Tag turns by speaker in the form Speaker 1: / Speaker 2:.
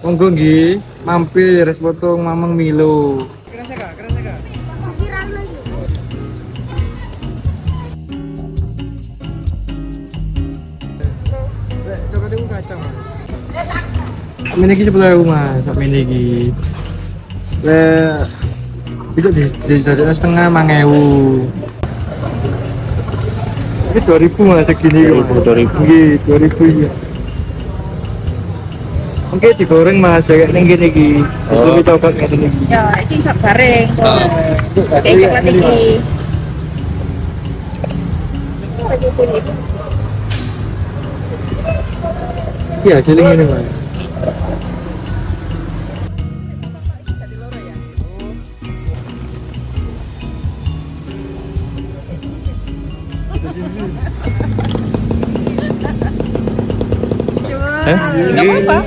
Speaker 1: Monggo nggih, mampir es potong Mamang Milo.
Speaker 2: Kerasa kak, kerasa kak. Coklat itu kacang mas.
Speaker 1: Ini iki 10.000 Mas, ini iki. Bisa dijadikan setengah 5.000. Ini 2.000 Mas segini.
Speaker 3: 2.000.
Speaker 1: Nggih, 2.000 iya. Oke digoreng Mas, kayak ning kene iki.
Speaker 3: Oh.
Speaker 1: Itu coklat ngene iki.
Speaker 4: Ya, iki sak bareng. Kayak coklat iki. Lagi kuning.
Speaker 1: Iya, hasilnya ngene Mas.
Speaker 3: Eh?
Speaker 4: Enggak apa-apa.